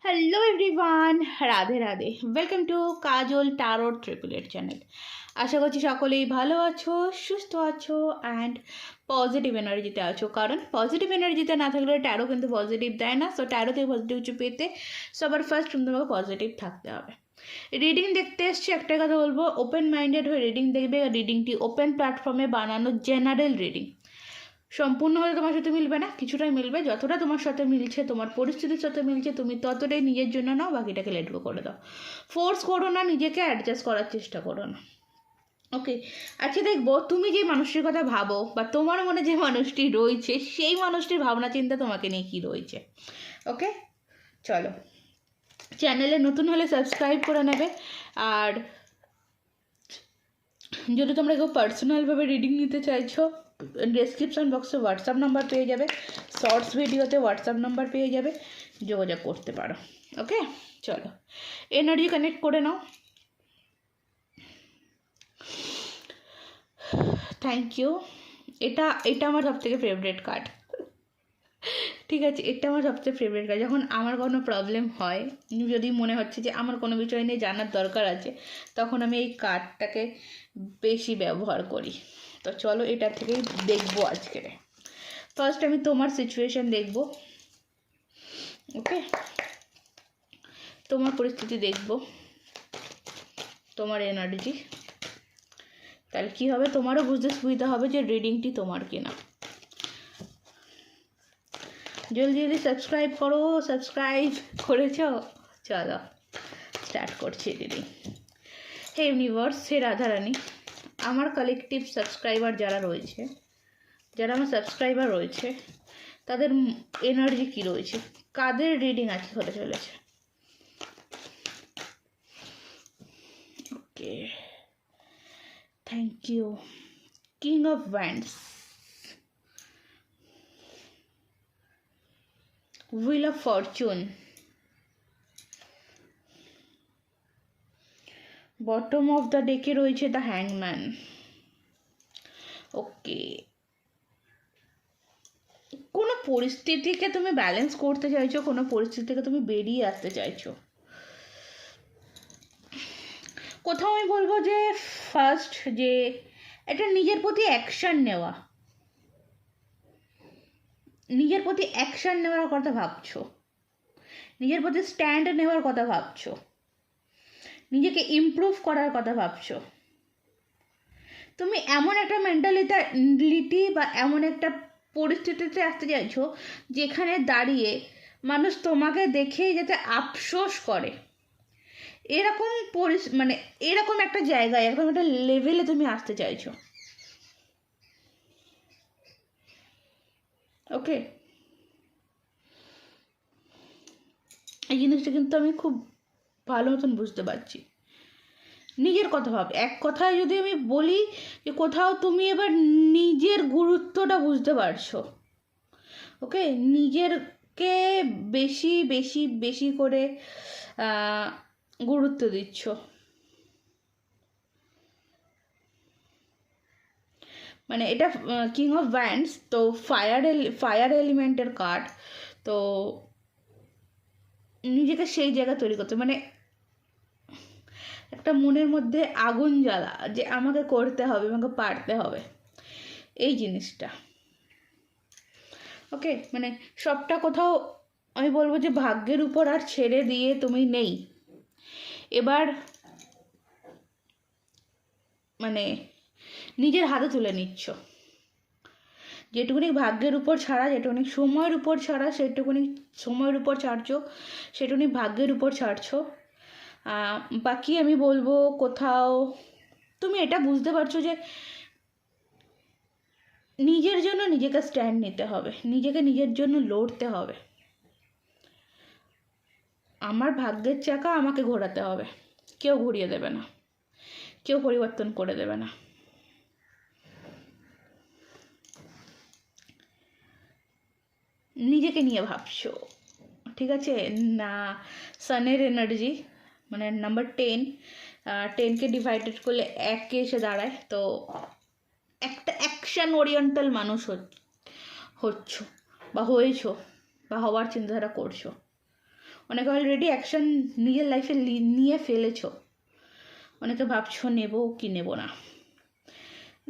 Hello everyone, Radhe Radhe. Welcome to Kajal tarot triple eight channel. আশা করছি সকলেই ভালো আছো, সুস্থ আছো অ্যান্ড পজিটিভ এনার্জিতে আছো, কারণ পজিটিভ এনার্জিতে না থাকলে ট্যারো কিন্তু পজিটিভ দেয় না। সো ট্যারোতে পজিটিভ পেতে সবার ফার্স্ট তোমাকে পজিটিভ থাকতে হবে। রিডিং দেখতে এসছি, একটা কথা বলবো, ওপেন মাইন্ডেড হয়ে রিডিং দেখবে। রিডিংটি ওপেন প্ল্যাটফর্মে বানানো জেনারেল রিডিং। সম্পূর্ণ হলে তোমার সাথে মিলবে না, কিছুটাই মিলবে। যতটা তোমার সাথে মিলছে, তোমার পরিস্থিতির সাথে মিলছে, তুমি ততটাই নিজের জন্য নাও, বাকিটাকে লেট গো করে দাও। ফোর্স করো না, নিজেকে অ্যাডজাস্ট করার চেষ্টা করো না। ওকে, আচ্ছা দেখবো তুমি যে মানুষটির কথা ভাবো বা তোমার মনে যে মানুষটি রয়েছে, সেই মানুষটির ভাবনা চিন্তা তোমাকে নিয়ে কী রয়েছে। ওকে, চলো। চ্যানেলে নতুন হলে সাবস্ক্রাইব করে নেবে। আর যদি তোমরা কেউ পার্সোনালভাবে রিডিং নিতে চাইছো, ডেসক্রিপশন বক্সে হোয়াটসঅ্যাপ নাম্বার পেয়ে যাবে, শর্টস ভিডিওতে হোয়াটসঅ্যাপ নাম্বার পেয়ে যাবে, যোগাযোগ করতে পারো। ওকে, চলো এনার্জি কানেক্ট করে নাও। Thank you. এটা আমার সবথেকে ফেভারিট কার্ড। ঠিক আছে, এটা আমার সবচেয়ে ফেভারিট কার্ড। যখন আমার কোনো প্রবলেম হয়, যদি মনে হচ্ছে যে আমার কোনো বিষয় নিয়ে জানার দরকার আছে, তখন আমি এই কার্ডটাকে বেশি ব্যবহার করি। তো চলো এটা থেকেই দেখবো আজকে। ফার্স্ট আমি তোমার সিচুয়েশন দেখব। ওকে, তোমার পরিস্থিতি দেখব, তোমার এনার্জি। তাহলে কী হবে, তোমারও বুঝতে সুবিধা হবে যে রিডিংটি তোমার কিনা। জলদি জলদি সাবস্ক্রাইব করো। সাবস্ক্রাইব করেছ? চলো স্টার্ট করছি রিডিং। হে ইউনিভার্স, হে রাধারানী, আমার কালেকটিভ সাবস্ক্রাইবার যারা রয়েছে, যারা আমার সাবস্ক্রাইবার রয়েছে, তাদের এনার্জি কী রয়েছে, কাদের রিডিং আজকে হতে চলেছে। Okay, thank you. King of wands, wheel of fortune, bottom of the ডেকে রয়েছে দ্য হ্যাংম্যান। ওকে, কোনো পরিস্থিতিকে তুমি ব্যালেন্স করতে চাইছো, কোনো পরিস্থিতি থেকে তুমি বেরিয়ে আসতে চাইছো। কোথাও আমি বলবো যে ফার্স্ট যে এটা নিজের প্রতি অ্যাকশান নেওয়া, নিজের প্রতি অ্যাকশান নেওয়ার কথা ভাবছো, নিজের প্রতি স্ট্যান্ড নেওয়ার কথা ভাবছো, নিজেকে ইমপ্রুভ করার কথা ভাবছো। তুমি এমন একটা মেন্টালিটি বা এমন একটা পরিস্থিতিতে আসতে চাইছো যেখানে দাঁড়িয়ে মানুষ তোমাকে দেখেই যাতে আফসোস করে, এরকম মানে এরকম একটা জায়গায়, এরকম একটা লেভেলে তুমি আসতে চাইছো। ওকে, এই জিনিসটা কিন্তু আমি খুব ভালো মতন বুঝতে পারছি। নিজের কথা ভাব, এক কথায় যদি আমি বলি যে কোথাও তুমি এবার নিজের গুরুত্বটা বুঝতে পারছো। ওকে, নিজেরকে বেশি বেশি বেশি করে গুরুত্ব দিচ্ছ। মানে এটা কিং অফ ওয়ান্ডস, তো ফায়ার এলিমেন্টের কার্ড। তো নিজেকে সেই জায়গা তৈরি করতে, মানে একটা মনের মধ্যে আগুন জ্বালা যে আমাকে করতে হবে, আমাকে পারতে হবে, এই জিনিসটা। ওকে, মানে সবটা কোথাও আমি বলবো যে ভাগ্যের উপর আর ছেড়ে দিয়ে তুমি নেই, এবার মানে নিজের হাতে তুলে নিচ্ছ। যেটুকুনি ভাগ্যের উপর ছাড়া, যেটুকুনি সময়ের উপর ছাড়া, সেটুকুনি সময়ের উপর ছাড়ছো, সেটুকুনি ভাগ্যের উপর ছাড়ছো। বাকি আমি বলবো কোথাও তুমি এটা বুঝতে পারছো যে নিজের জন্য নিজেকে স্ট্যান্ড নিতে হবে, নিজেকে নিজের জন্য লড়তে হবে। আমার ভাগ্যের চাকা আমাকে ঘোরাতে হবে, কেউ ঘুরিয়ে দেবে না, কেউ পরিবর্তন করে দেবে না। নিজেকে নিয়ে ভাবছো, ঠিক আছে না। সানের এনার্জি মানে নাম্বার 10, 10কে ডিভাইডেড করলে 1কে এসে দাঁড়ায়। তো একটা অ্যাকশান ওরিয়েন্টাল মানুষ হচ্ছ বা হয়েছো বা হওয়ার চিন্তাধারা করছো। অনেকে অলরেডি অ্যাকশন নিজের লাইফে নিয়ে ফেলেছো, অনেকে ভাবছো নেবো কি নেবো না।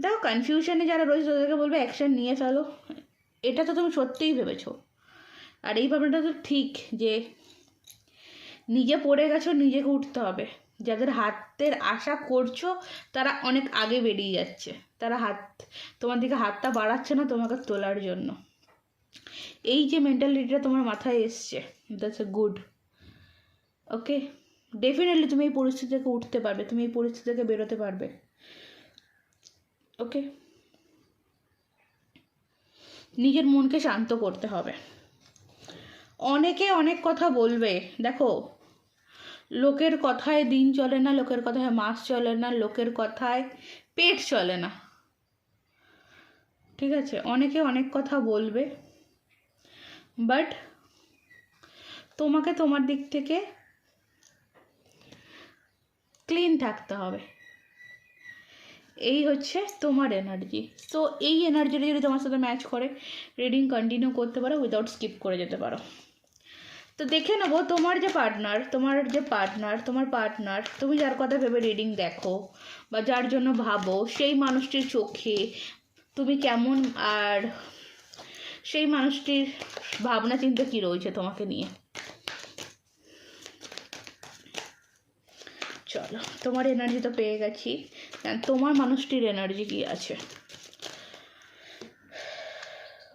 দেখো কনফিউশনে যারা রয়েছে তাদেরকে বলবে অ্যাকশন নিয়ে ফেলো, এটা তো তুমি সত্যিই ভেবেছো। আর এই ভাবনাটা তো ঠিক যে নিজে পড়ে গেছো, নিজেকে উঠতে হবে। যাদের হাতের আশা করছো তারা অনেক আগে বেরিয়ে যাচ্ছে, তারা তোমার দিকে হাতটা বাড়াচ্ছে না তোমাকে তোলার জন্য। এই যে মেন্টালিটিটা তোমার মাথায় এসছে, that's a good. Okay, definitely তুমি এই পরিস্থিতি থেকে উঠতে পারবে, তুমি এই পরিস্থিতি থেকে বেরোতে পারবে। ওকে, নিজের মনকে শান্ত করতে হবে। অনেকে অনেক কথা বলবে, দেখো লোকের কথায় দিন চলে না, লোকের কথায় মাস চলে না, লোকের কথায় পেট চলে না, ঠিক আছে? অনেকে অনেক কথা বলবে, বাট তোমাকে তোমার দিক থেকে ক্লিন থাকতে হবে। এই হচ্ছে তোমার এনার্জি। তো এই এনার্জিটা যদি তোমার সাথে ম্যাচ করে, রিডিং কন্টিনিউ করতে পারো, উইদাউট স্কিপ করে যেতে পারো। তো দেখে নেবো তোমার পার্টনার তুমি যার কথা ভেবে রিডিং দেখো বা যার জন্য ভাবো, সেই মানুষটির চোখে তুমি কেমন, আর সেই মানুষটির ভাবনা চিন্তা কী রয়েছে তোমাকে নিয়ে। চলো, তোমার এনার্জি তো পেয়ে গেছি, তোমার মানুষটির এনার্জি কী আছে।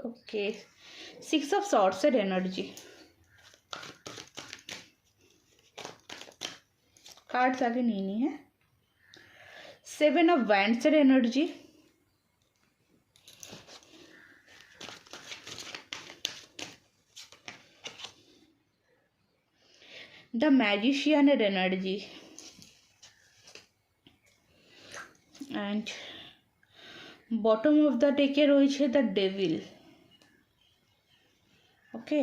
ওকে, 6 অফ সর্টসের এনার্জি, कार्ड्स आगे नहीं है। 7 of wands energy, the magician energy and bottom of the टेके रही द डेविल। ओके,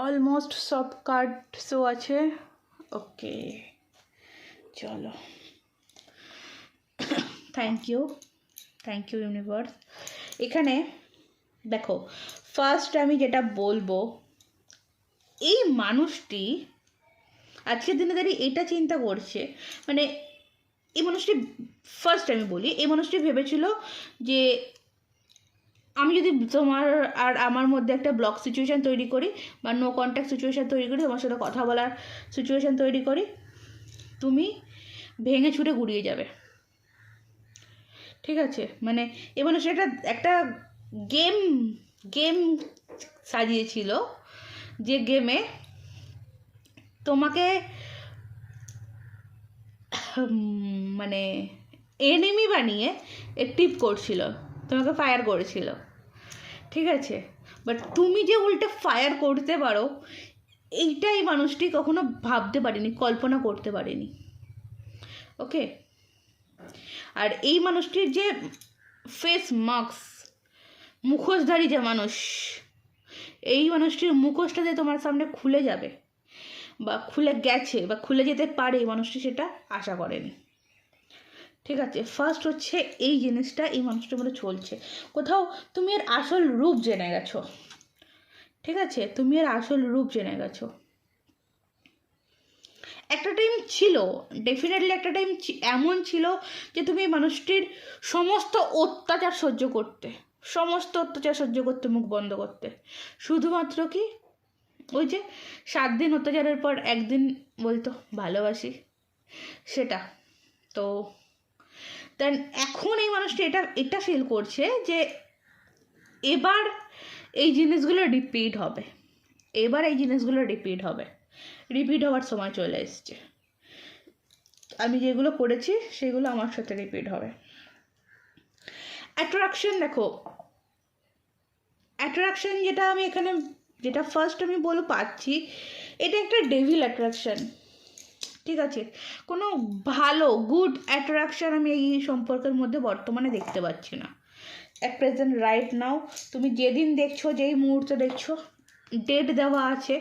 অলমোস্ট সব কার্ডসও আছে। ওকে চলো, থ্যাংক ইউ ইউনিভার্স। এখানে দেখো, ফার্স্ট আমি যেটা বলবো, এই মানুষটি আজকের দিনে দাঁড়িয়ে এটা চিন্তা করছে, মানে এই মানুষটি, ফার্স্ট আমি বলি, এই মানুষটি ভেবেছিল যে আমি যদি তোমার আর আমার মধ্যে একটা ব্লক সিচুয়েশান তৈরি করি বা নো কন্ট্যাক্ট সিচুয়েশান তৈরি করি, তোমার সাথে কথা বলার সিচুয়েশান তৈরি করি, তুমি ভেঙে ছুটে গুড়িয়ে যাবে, ঠিক আছে? মানে এ মানুষ একটা গেম সাজিয়েছিল, যে গেমে তোমাকে মানে এনিমি বানিয়ে অ্যাক্টিভ করছিল, তোমাকে ফায়ার করেছিল, ঠিক আছে? বাট তুমি যে উল্টে ফায়ার করতে পারো, এইটাই মানুষটি কখনো ভাবতে পারেনি, কল্পনা করতে পারেনি। ওকে, আর এই মানুষটির যে ফেস মাস্ক, মুখোশধারী যে মানুষ, এই মানুষটির মুখোশটা যে তোমার সামনে খুলে যাবে বা খুলে গেছে বা খুলে যেতে পারে, এই মানুষটি সেটা আশা করেনি, ঠিক আছে? ফার্স্ট হচ্ছে এই জিনিসটা এই মানুষটার মধ্যে চলছে, কোথাও তুমি এর আসল রূপ জেনে গেছো, ঠিক আছে? তুমি এর আসল রূপ জেনে গেছো। একটা টাইম ছিল, ডেফিনেটলি একটা টাইম এমন ছিল যে তুমি এই মানুষটির সমস্ত অত্যাচার সহ্য করতে, মুখ বন্ধ করতে, শুধুমাত্র কি ওই যে 7 দিন অত্যাচারের পর একদিন বলতো ভালোবাসি, সেটা। তো দেন এখন এই মানুষটি এটা ফিল করছে যে এবার এই জিনিসগুলো রিপিট হবে, রিপিট হওয়ার সময় চলে এসছে। আমি যেগুলো করেছি সেগুলো আমার সাথে রিপিট হবে। অ্যাট্রাকশন, দেখো অ্যাট্রাকশন যেটা আমি এখানে, যেটা ফার্স্ট আমি পাচ্ছি, এটা একটা ডেভিল অ্যাট্রাকশন, ঠিক আছে? কোনো ভালো গুড অ্যাট্রাকশন আমি এই সম্পর্কের মধ্যে বর্তমানে দেখতে পাচ্ছি না। অ্যাট প্রেজেন্ট রাইট নাও তুমি যেদিন দেখছো, যেই মুহূর্তে দেখছো, ডেট দেওয়া আছে,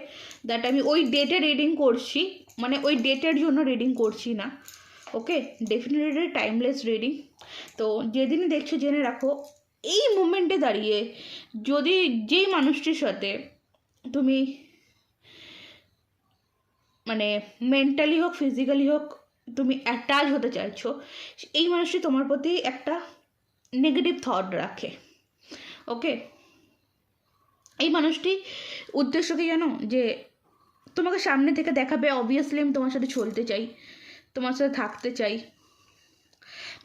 দ্যাট আমি ওই ডেটে রিডিং করছি, মানে ওই ডেটের জন্য রিডিং করছি না। ওকে, ডেফিনেটলি টাইমলেস রিডিং। তো যেদিনই দেখছো জেনে রাখো, এই মুমেন্টে দাঁড়িয়ে যদি যেই মানুষটির সাথে তুমি মানে মেন্টালি হোক ফিজিক্যালি হোক তুমি অ্যাটাচ হতে চাইছো, এই মানুষটি তোমার প্রতি একটা নেগেটিভ থট রাখে। ওকে, এই মানুষটি উদ্দেশ্য কি জানো? যে তোমাকে সামনে থেকে দেখাবে অবভিয়াসলি আমি তোমার সাথে চলতে চাই, তোমার সাথে থাকতে চাই,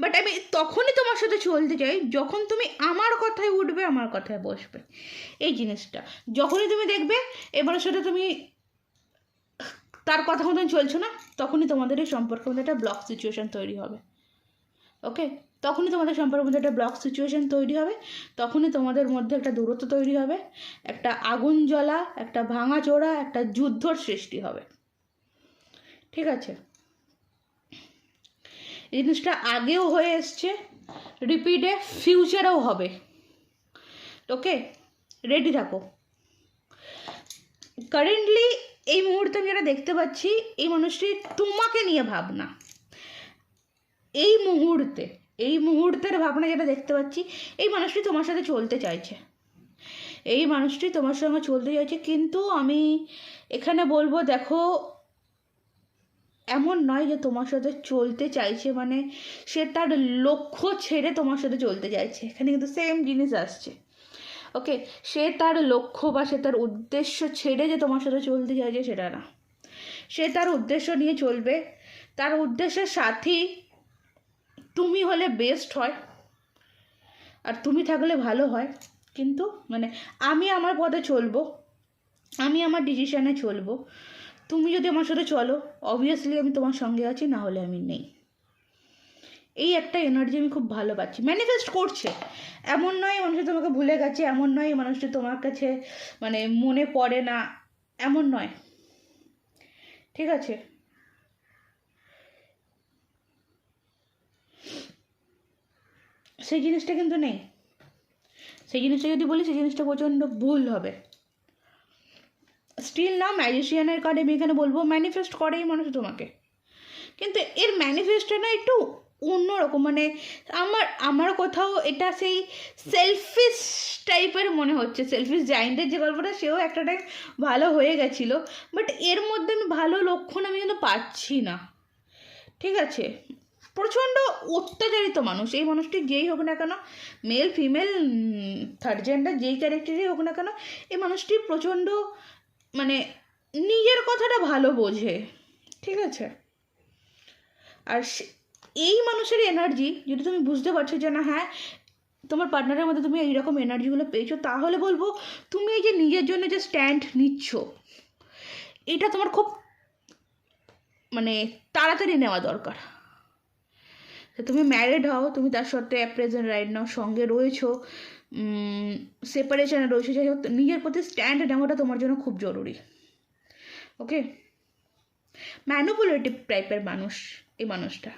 বাট আমি তখনই তোমার সাথে চলতে চাই যখন তুমি আমার কথায় উঠবে, আমার কথায় বসবে। এই জিনিসটা যখনই তুমি দেখবে এবার সাথে তুমি তার কথা মতন চলছো না, তখনই তোমাদের এই সম্পর্কের মধ্যে একটা ব্লক সিচুয়েশান তৈরি হবে। ওকে, তখনই তোমাদের সম্পর্কের মধ্যে একটা ব্লক সিচুয়েশান তৈরি হবে, তখনই তোমাদের মধ্যে একটা দূরত্ব তৈরি হবে, একটা আগুন জ্বলা, একটা ভাঙাচোরা, একটা যুদ্ধর সৃষ্টি হবে। ঠিক আছে, এই জিনিসটা আগেও হয়ে এসছে, রিপিটে ফিউচারেও হবে। ওকে, রেডি থাকো। কারেন্টলি এই মুহূর্তে আমি যেটা দেখতে পাচ্ছি, এই মানুষটি তোমাকে নিয়ে ভাবনা, এই মুহূর্তের ভাবনা যেটা দেখতে পাচ্ছি, এই মানুষটি তোমার সাথে চলতে চাইছে, এই মানুষটি তোমার সঙ্গে চলতে চাইছে। কিন্তু আমি এখানে বলবো, দেখো, এমন নয় যে তোমার সাথে চলতে চাইছে মানে সে তার লক্ষ্য ছেড়ে তোমার সাথে চলতে চাইছে, এখানে কিন্তু সেম জিনিস আসছে। ওকে, সে তার লক্ষ্য বা সে তার উদ্দেশ্য ছেড়ে যে তোমার সাথে চলতে চাইছে সেটা না, সে তার উদ্দেশ্য নিয়ে চলবে, তার উদ্দেশ্যের সাথী তুমি হলে বেস্ট হয়, আর তুমি থাকলে ভালো হয়। কিন্তু মানে আমি আমার পথে চলবো, আমি আমার ডিসিশানে চলবো, তুমি যদি আমার সাথে চলো অবভিয়াসলি আমি তোমার সঙ্গে আছি, না হলে আমি নেই। এই একটা এনার্জি আমি খুব ভালো পাচ্ছি, ম্যানিফেস্ট করছে। এমন নয় মানুষটা তোমাকে ভুলে গেছে, এমন নয় মানুষটা তোমার কাছে মানে মনে পড়ে না, এমন নয়। ঠিক আছে, সেই জিনিসটা কিন্তু নেই। সেই জিনিসটা যদি বলি, সেই জিনিসটা প্রচণ্ড ভুল হবে। স্টিল না, ম্যাজিশিয়ানের কার্ডে আমি এখানে বলবো ম্যানিফেস্ট করে এই মানুষ তোমাকে, কিন্তু এর ম্যানিফেস্টটা না একটু অন্যরকম। মানে আমার কোথাও এটা সেই সেলফিশ টাইপের মনে হচ্ছে। সেলফিশ জায়েন্টের যে গল্পটা, সেও একটা টাইম ভালো হয়ে গেছিলো, বাট এর মধ্যে আমি ভালো লক্ষণ আমি কিন্তু পাচ্ছি না। ঠিক আছে, প্রচণ্ড অত্যাচারিত মানুষ এই মানুষটি, যেই হোক না কেন, মেল ফিমেল থার্ড জেন্ডার যেই ক্যারেক্টারই হোক না কেন, এই মানুষটি প্রচণ্ড মানে নিজের কথাটা ভালো বোঝে। ঠিক আছে, আর এই মানুষের এনার্জি যদি তুমি বুঝতে পারছো যে না, হ্যাঁ তোমার পার্টনারের মধ্যে তুমি এইরকম এনার্জিগুলো পেয়েছো, তাহলে বলবো তুমি এই যে নিজের জন্য যে স্ট্যান্ড নিচ্ছ, এটা তোমার খুব মানে তাড়াতাড়ি নেওয়া দরকার। তুমি ম্যারিড হও, তুমি তার সাথে প্রেজেন্ট রাইট নাও সঙ্গে রয়েছো, সেপারেশনে রয়েছে, যাই হোক নিজের প্রতি স্ট্যান্ড নেওয়াটা তোমার জন্য খুব জরুরি। ওকে, ম্যানিপুলেটিভ টাইপের মানুষ এই মানুষটা।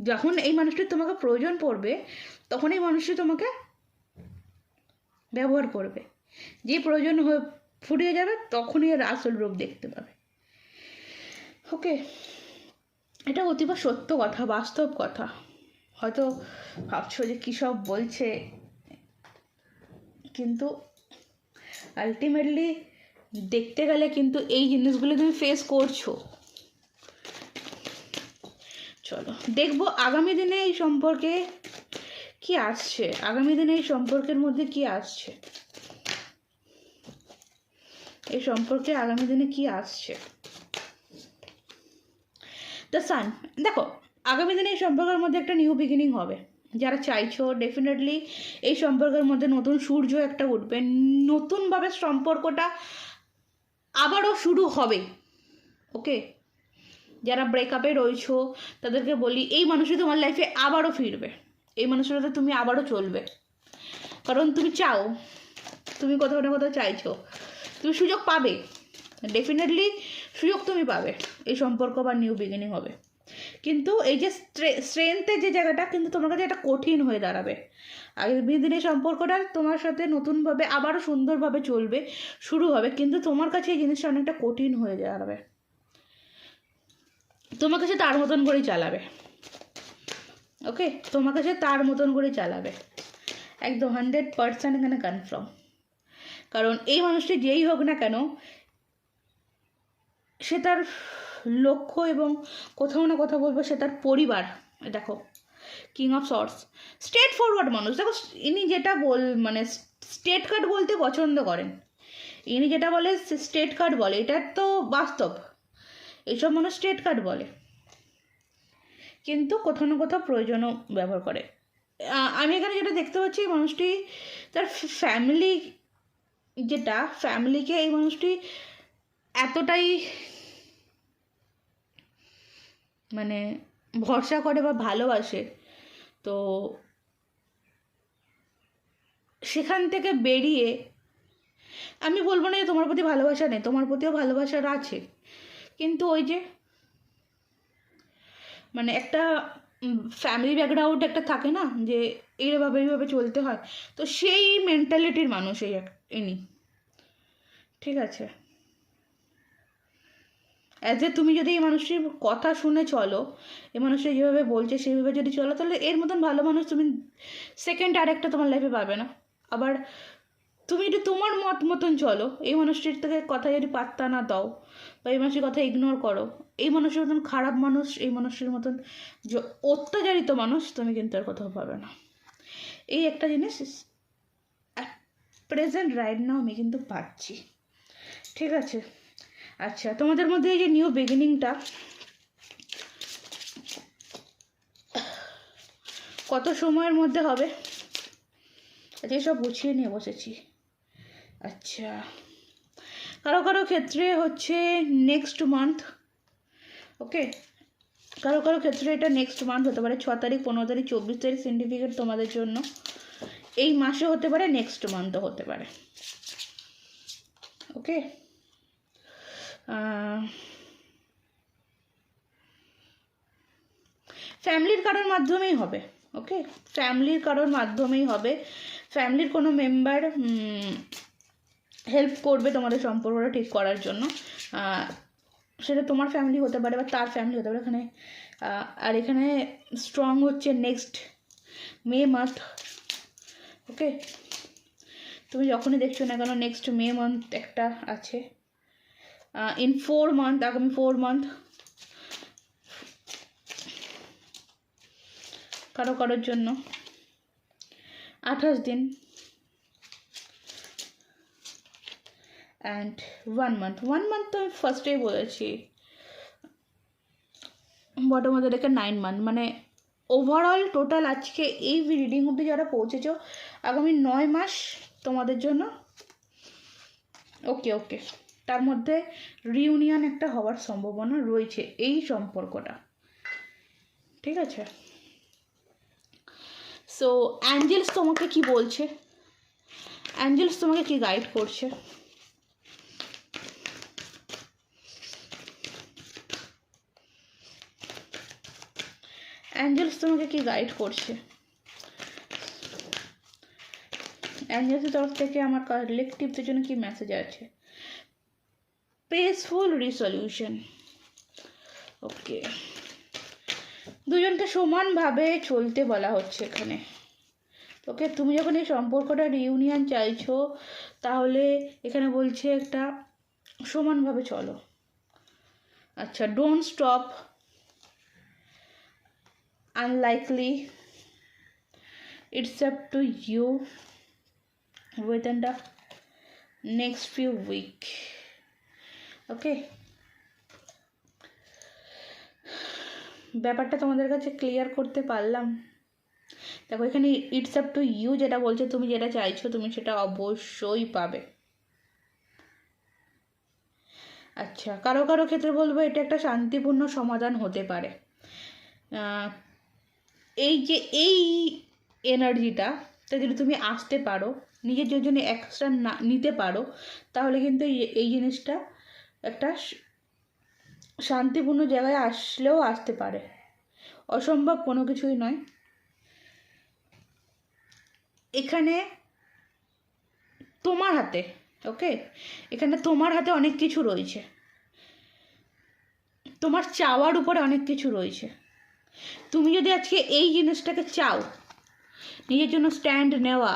যখন এই মানুষটির তোমাকে প্রয়োজন পড়বে, তখন এই মানুষটি তোমাকে ব্যবহার করবে, যে প্রয়োজন হয়ে ফুরিয়ে যাবে তখনই এর আসল রূপ দেখতে পাবে। ওকে, এটা অতীব সত্য কথা, বাস্তব কথা। হয়তো ভাবছো যে কী সব বলছে, কিন্তু আলটিমেটলি দেখতে গেলে কিন্তু এই জিনিসগুলো তুমি ফেস করছো। চলো দেখবো আগামী দিনে এই সম্পর্কে কি আসছে, আগামী দিনে এই সম্পর্কের মধ্যে কি আসছে, এই সম্পর্কে আগামী দিনে কি আসছে। দ্য সান, দেখো আগামী দিনে এই সম্পর্কের মধ্যে একটা নিউ বিগিনিং হবে। যারা চাইছো ডেফিনেটলি এই সম্পর্কের মধ্যে নতুন সূর্য একটা উঠবে, নতুনভাবে সম্পর্কটা আবারও শুরু হবে। ওকে, যারা ব্রেকআপে রয়েছো তাদেরকে বলি, এই মানুষই তোমার লাইফে আবারও ফিরবে, এই মানুষের সাথে তুমি আবারও চলবে, কারণ তুমি চাও, তুমি কোথাও না কোথাও চাইছো, তুমি সুযোগ পাবে, ডেফিনেটলি সুযোগ তুমি পাবে, এই সম্পর্ক বা নিউ বিগিনিং হবে। কিন্তু এই যে স্ট্রেংথের যে জায়গাটা, কিন্তু তোমার কাছে এটা কঠিন হয়ে দাঁড়াবে। আগামী দিনে সম্পর্কটা তোমার সাথে নতুনভাবে আবারও সুন্দরভাবে চলবে, শুরু হবে, কিন্তু তোমার কাছে এই জিনিসটা অনেকটা কঠিন হয়ে দাঁড়াবে, তোমার কাছে তার মতন করেই চালাবে। ওকে, তোমাকে সে তার মতন করে চালাবে, একদম 100% এখানে কনফার্ম। কারণ এই মানুষটি যেই হোক না কেন, সে তার লক্ষ্য এবং কোথাও না কোথাও বলবো সে তার পরিবার। দেখো king of sorts, straight forward মানুষ। দেখো ইনি যেটা মানে স্টেট কার্ড বলতে পছন্দ করেন, ইনি যেটা বলে স্টেট কার্ড বলে, এটা তো বাস্তব, এইসব মানুষ স্টেট কার্ড বলে, কিন্তু কোথাও না কোথাও প্রয়োজনও ব্যবহার করে। আমি এখানে যেটা দেখতে পাচ্ছি, এই মানুষটি তার ফ্যামিলিকে এই মানুষটি এতটাই মানে ভরসা করে বা ভালোবাসে, তো সেখান থেকে বেরিয়ে, আমি বলবো না যে তোমার প্রতি ভালোবাসা নেই, তোমার প্রতিও ভালোবাসার আছে, কিন্তু ওই যে মানে একটা ফ্যামিলি ব্যাকগ্রাউন্ড একটা থাকে না, যে এইভাবে চলতে হয়, তো সেই মেন্টালিটির মানুষ ইনি। ঠিক আছে, অ্যাজ এ তুমি যদি এই মানুষটির কথা শুনে চলো, এই মানুষটা যেভাবে বলছে সেইভাবে যদি চলো, তাহলে এর মতন ভালো মানুষ তুমি সেকেন্ড আরেকটা তোমার লাইফে পাবে না। আবার তুমি যদি তোমার মতন চলো, এই মানুষটির থেকে কথা যদি পাত্তা না দাও বা এই মানুষের কথা ইগনোর করো, এই মানুষের মতন খারাপ মানুষ, এই মানুষের মতন যে অত্যাচারিত মানুষ তুমি কিন্তু আর কোথাও পাবে না। এই একটা জিনিস প্রেজেন্ট রাইট নাও আমি কিন্তু পাচ্ছি। ঠিক আছে, আচ্ছা তোমাদের মধ্যে এই যে নিউ বিগিনিংটা কত সময়ের মধ্যে হবে, আচ্ছা সব গুছিয়ে নিয়ে বসেছি। আচ্ছা, কারো ক্ষেত্রে হচ্ছে নেক্সট মান্থ, ওকে, কারো ক্ষেত্রে এটা নেক্সট মান্থ হতে পারে, 6 তারিখ, 15 তারিখ, 24 তারিখ সিন্ডিকেট তোমাদের জন্য এই মাসে হতে পারে, নেক্সট মান্থও হতে পারে। ওকে, ফ্যামিলির কারোর মাধ্যমেই হবে। ওকে, ফ্যামিলির কারোর মাধ্যমেই হবে, ফ্যামিলির কোনো মেম্বার হেল্প করবে তোমাদের সম্পর্কটা ঠিক করার জন্য, সেটা তোমার ফ্যামিলি হতে পারে বা তার ফ্যামিলি হতে পারে এখানে। আর এখানে স্ট্রং হচ্ছে নেক্সট মে মান্থ। ওকে, তুমি যখনই দেখছো না কেন নেক্সট মে মান্থ একটা আছে, ইন 4 মান্থ, আগামী 4 মান্থ কারোর জন্য 28 দিন অ্যান্ড 1 মান্থ। 1 মান্থ তো আমি ফার্স্টেই বলেছি, বটম মধ্যে রেখে 9 মান্থ, মানে ওভারঅল টোটাল আজকে এই রিডিং অবধি যারা পৌঁছেছ, আগামী 9 মাস তোমাদের জন্য ওকে। তার মধ্যে রিউনিয়ন একটা হওয়ার সম্ভাবনা রয়েছে এই সম্পর্কটা। ঠিক আছে, সো অ্যাঞ্জেলস তোমাকে কি বলছে, অ্যাঞ্জেলস তোমাকে কি গাইড করছে, অ্যাঞ্জেলস তোমাকে কি গাইড করছে, অ্যাঞ্জেলসের তরফ থেকে আমার কালেকটিভদের জন্য কি মেসেজ আছে, পিসফুল রিসলিউশন। ওকে, দুজনকে সমানভাবে চলতে বলা হচ্ছে এখানে। ওকে, তুমি যখন এই সম্পর্কটা রিউনিয়ন চাইছো, তাহলে এখানে বলছে একটা সমানভাবে চলো। আচ্ছা, don't stop, unlikely, it's up to you within the next few week. Okay, ব্যাপারটা তোমাদের কাছে ক্লিয়ার করতে পারলাম। দেখো এখানে ইটস আপ টু ইউ যেটা বলছে, তুমি যেটা চাইছো তুমি সেটা অবশ্যই পাবে। আচ্ছা, কারো ক্ষেত্রে বলবো এটা একটা শান্তিপূর্ণ সমাধান হতে পারে। এই যে এই এনার্জিটা যদি তুমি আসতে পারো, নিজের জন্য এক্সট্রা নিতে পারো, তাহলে কিন্তু এই জিনিসটা একটা শান্তিপূর্ণ জায়গায় আসলেও আসতে পারে, অসম্ভব কোনো কিছুই নয়। এখানে তোমার হাতে, ওকে, এখানে তোমার হাতে অনেক কিছু রয়েছে, তোমার চাওয়ার উপরে অনেক কিছু রয়েছে, তুমি যদি আজকে এই জিনিসটাকে চাও, নিজের জন্য স্ট্যান্ড নেওয়া,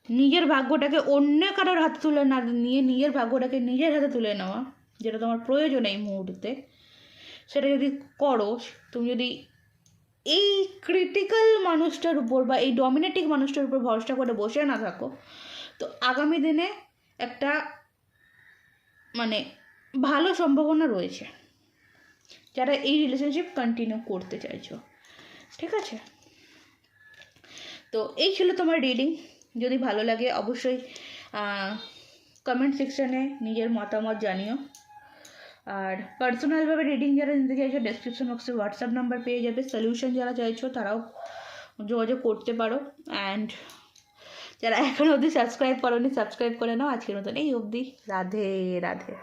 নিজের ভাগ্যটাকে অন্য কারোর হাতে তুলে না নিয়ে নিজের ভাগ্যটাকে নিজের হাতে তুলে নেওয়া, যেটা তোমার প্রয়োজন এই মুহূর্তে, সেটা যদি করো, তুমি যদি এই ক্রিটিক্যাল মানুষটার উপর বা এই ডমিনেটিং মানুষটার উপর ভরসা করে বসে না থাকো, তো আগামী দিনে একটা মানে ভালো সম্ভাবনা রয়েছে যারা এই রিলেশনশিপ কন্টিনিউ করতে চাইছো। ঠিক আছে, তো এই ছিল তোমার রিডিং। যদি ভালো লাগে অবশ্যই কমেন্ট সেকশানে নিজের মতামত জানিও। আর পার্সোনালভাবে রিডিং যারা নিতে চাইছো ডেসক্রিপশন বক্সে হোয়াটসঅ্যাপ নাম্বার পেয়ে যাবে। সলিউশন যারা চাইছো তারাও যোগাযোগ করতে পারো। অ্যান্ড যারা এখনও অবধি সাবস্ক্রাইব করোনি সাবস্ক্রাইব করে নাও। আজকের মতন এই অবধি। রাধে রাধে।